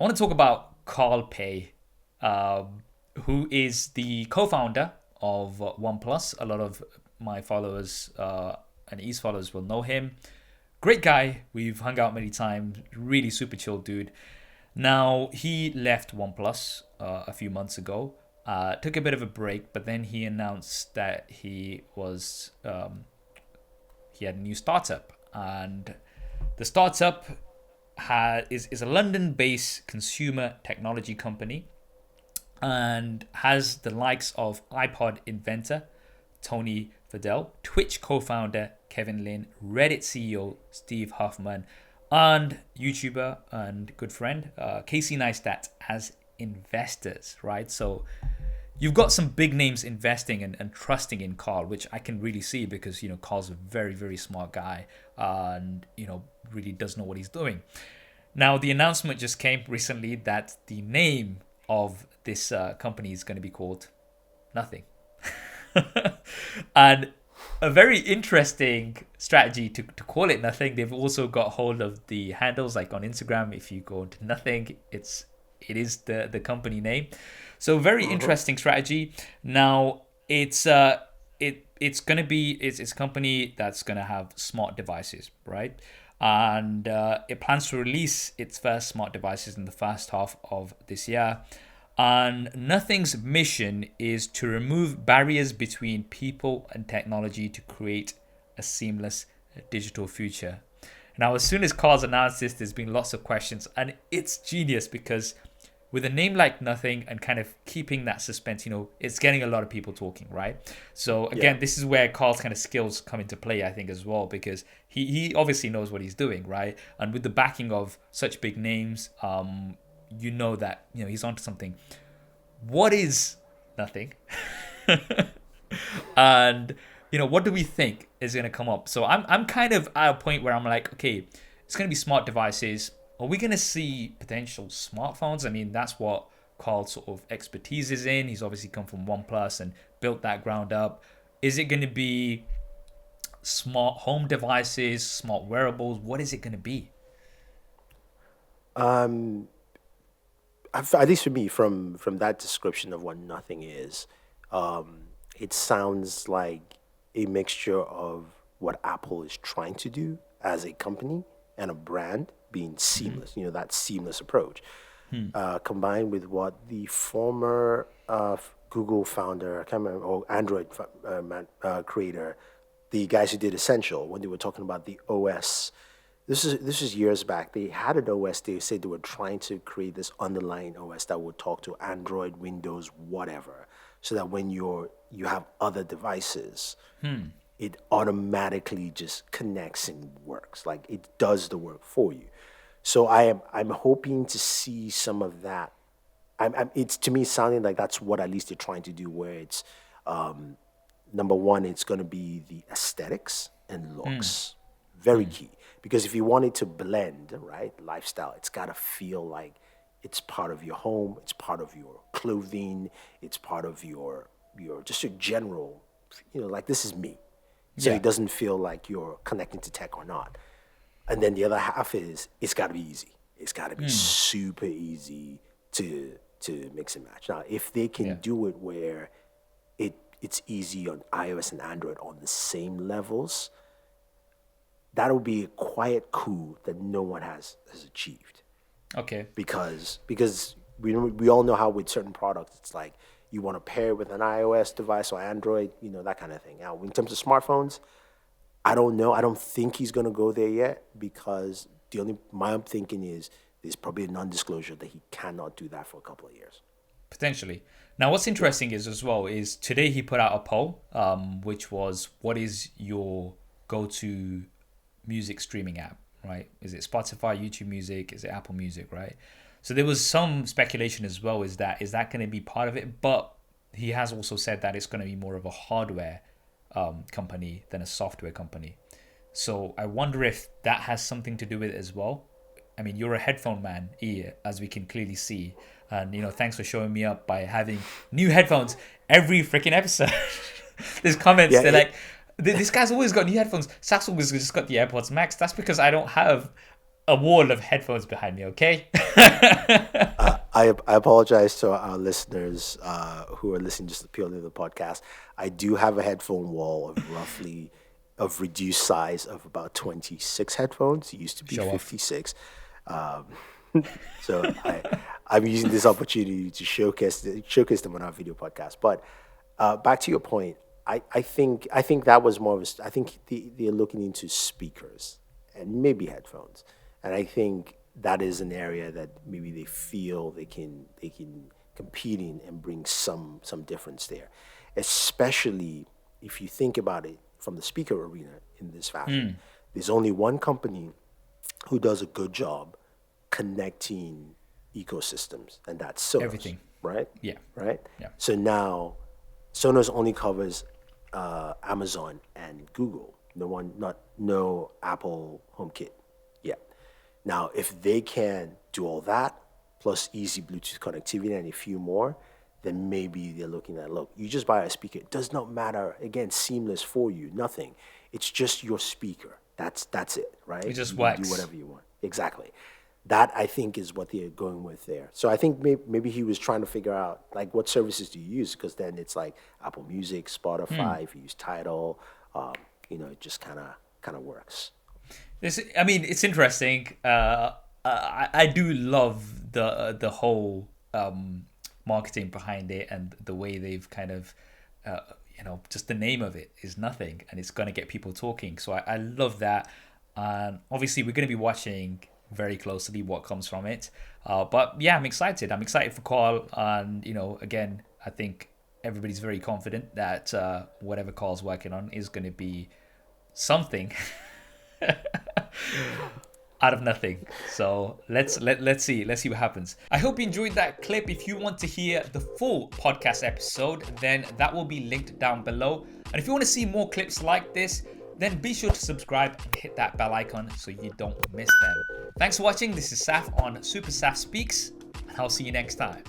I want to talk about Carl Pei, who is the co-founder of OnePlus. A lot of my followers and East followers will know him. Great guy. We've hung out many times. Really super chill dude. Now, he left OnePlus a few months ago. Took a bit of a break, but then he announced that he had a new startup, and the startup is a London-based consumer technology company, and has the likes of iPod inventor Tony Fadell, Twitch co-founder Kevin Lin, Reddit CEO Steve Huffman, and YouTuber and good friend Casey Neistat as investors, right? So you've got some big names investing and trusting in Carl, which I can really see because, Carl's a very, very smart guy and, really does know what he's doing. Now, the announcement just came recently that the name of this company is going to be called Nothing. And a very interesting strategy to call it Nothing. They've also got hold of the handles, like on Instagram. If you go to Nothing, it is the company name. So very interesting strategy. Now it's a company that's gonna have smart devices, right? And it plans to release its first smart devices in the first half of this year. And Nothing's mission is to remove barriers between people and technology to create a seamless digital future. Now, as soon as Carl's announced this, there's been lots of questions, and it's genius because with a name like Nothing and kind of keeping that suspense, it's getting a lot of people talking, right? So again, This is where Carl's kind of skills come into play, I think, as well, because he obviously knows what he's doing, right? And with the backing of such big names, that he's onto something. What is Nothing? And what do we think is going to come up? So I'm kind of at a point where I'm like, okay, it's going to be smart devices. Are we going to see potential smartphones? I mean, that's what Carl's sort of expertise is in. He's obviously come from OnePlus and built that ground up. Is it going to be smart home devices, smart wearables? What is it going to be? At least for me, from that description of what Nothing is, it sounds like a mixture of what Apple is trying to do as a company and a brand being seamless, that seamless approach, combined with what the former Google founder, I can't remember, or Android creator, the guys who did Essential, when they were talking about the OS. This is years back. They had an OS. They said they were trying to create this underlying OS that would talk to Android, Windows, whatever, so that when you have other devices, it automatically just connects and works. Like it does the work for you. So I'm hoping to see some of that. It's to me sounding like that's what at least they're trying to do. Where it's number one, it's going to be the aesthetics and looks, very key. Because if you want it to blend, right, lifestyle, it's got to feel like it's part of your home, it's part of your clothing, it's part of your just your general, like this is me. So Yeah. it doesn't feel like you're connecting to tech or not. And then the other half is it's got to be easy. It's got to be super easy to mix and match. Now, if they can Yeah. do it where it's easy on iOS and Android on the same levels, that'll be a quiet coup that no one has achieved. Okay. Because we all know how with certain products it's like you want to pair it with an iOS device or Android, that kind of thing. Now, in terms of smartphones, I don't know. I don't think he's gonna go there yet because my thinking is there's probably a non-disclosure that he cannot do that for a couple of years. Potentially. Now, what's interesting is today he put out a poll, which was, what is your go-to music streaming app, right? Is it Spotify, YouTube Music? Is it Apple Music, right? So there was some speculation as well, is that going to be part of it? But he has also said that it's going to be more of a hardware company than a software company. So I wonder if that has something to do with it as well. I mean, you're a headphone man, as we can clearly see. And, thanks for showing me up by having new headphones every freaking episode. There's comments, Yeah, they're like, this guy's always got new headphones. Saxel has just got the AirPods Max. That's because I don't have a wall of headphones behind me, okay? I apologize to our listeners who are listening just purely to the podcast. I do have a headphone wall of reduced size of about 26 headphones. It used to be Show off. 56. Um, so I'm using this opportunity to showcase them on our video podcast. But back to your point, I think that was more of a, I think they're looking into speakers and maybe headphones, and I think that is an area that maybe they feel they can compete in and bring some difference there, especially if you think about it from the speaker arena in this fashion. There's only one company who does a good job connecting ecosystems, and that's Sonos. Everything. Right? Yeah. Right? Yeah. So now Sonos only covers Amazon and Google. No Apple HomeKit yet. Now, if they can do all that, plus easy Bluetooth connectivity and a few more, then maybe they're looking at, look, you just buy a speaker. It does not matter, again, seamless for you, nothing. It's just your speaker. That's it, right? It just you can works. do whatever you want. Exactly. That, I think, is what they're going with there. So I think maybe he was trying to figure out, like, what services do you use? Because then it's like Apple Music, Spotify, if you use Tidal, it just kind of works. It's interesting. I do love the whole marketing behind it, and the way they've kind of, just the name of it is nothing, and it's going to get people talking. So I love that. And obviously, we're going to be watching very closely what comes from it. But yeah, I'm excited. I'm excited for Carl. And, again, I think everybody's very confident that whatever Carl's working on is going to be something out of nothing. So let's see what happens. I hope you enjoyed that clip. If you want to hear the full podcast episode, then that will be linked down below. And if you want to see more clips like this, then be sure to subscribe and hit that bell icon so you don't miss them. Thanks for watching. This is Saf on SuperSaf Speaks, and I'll see you next time.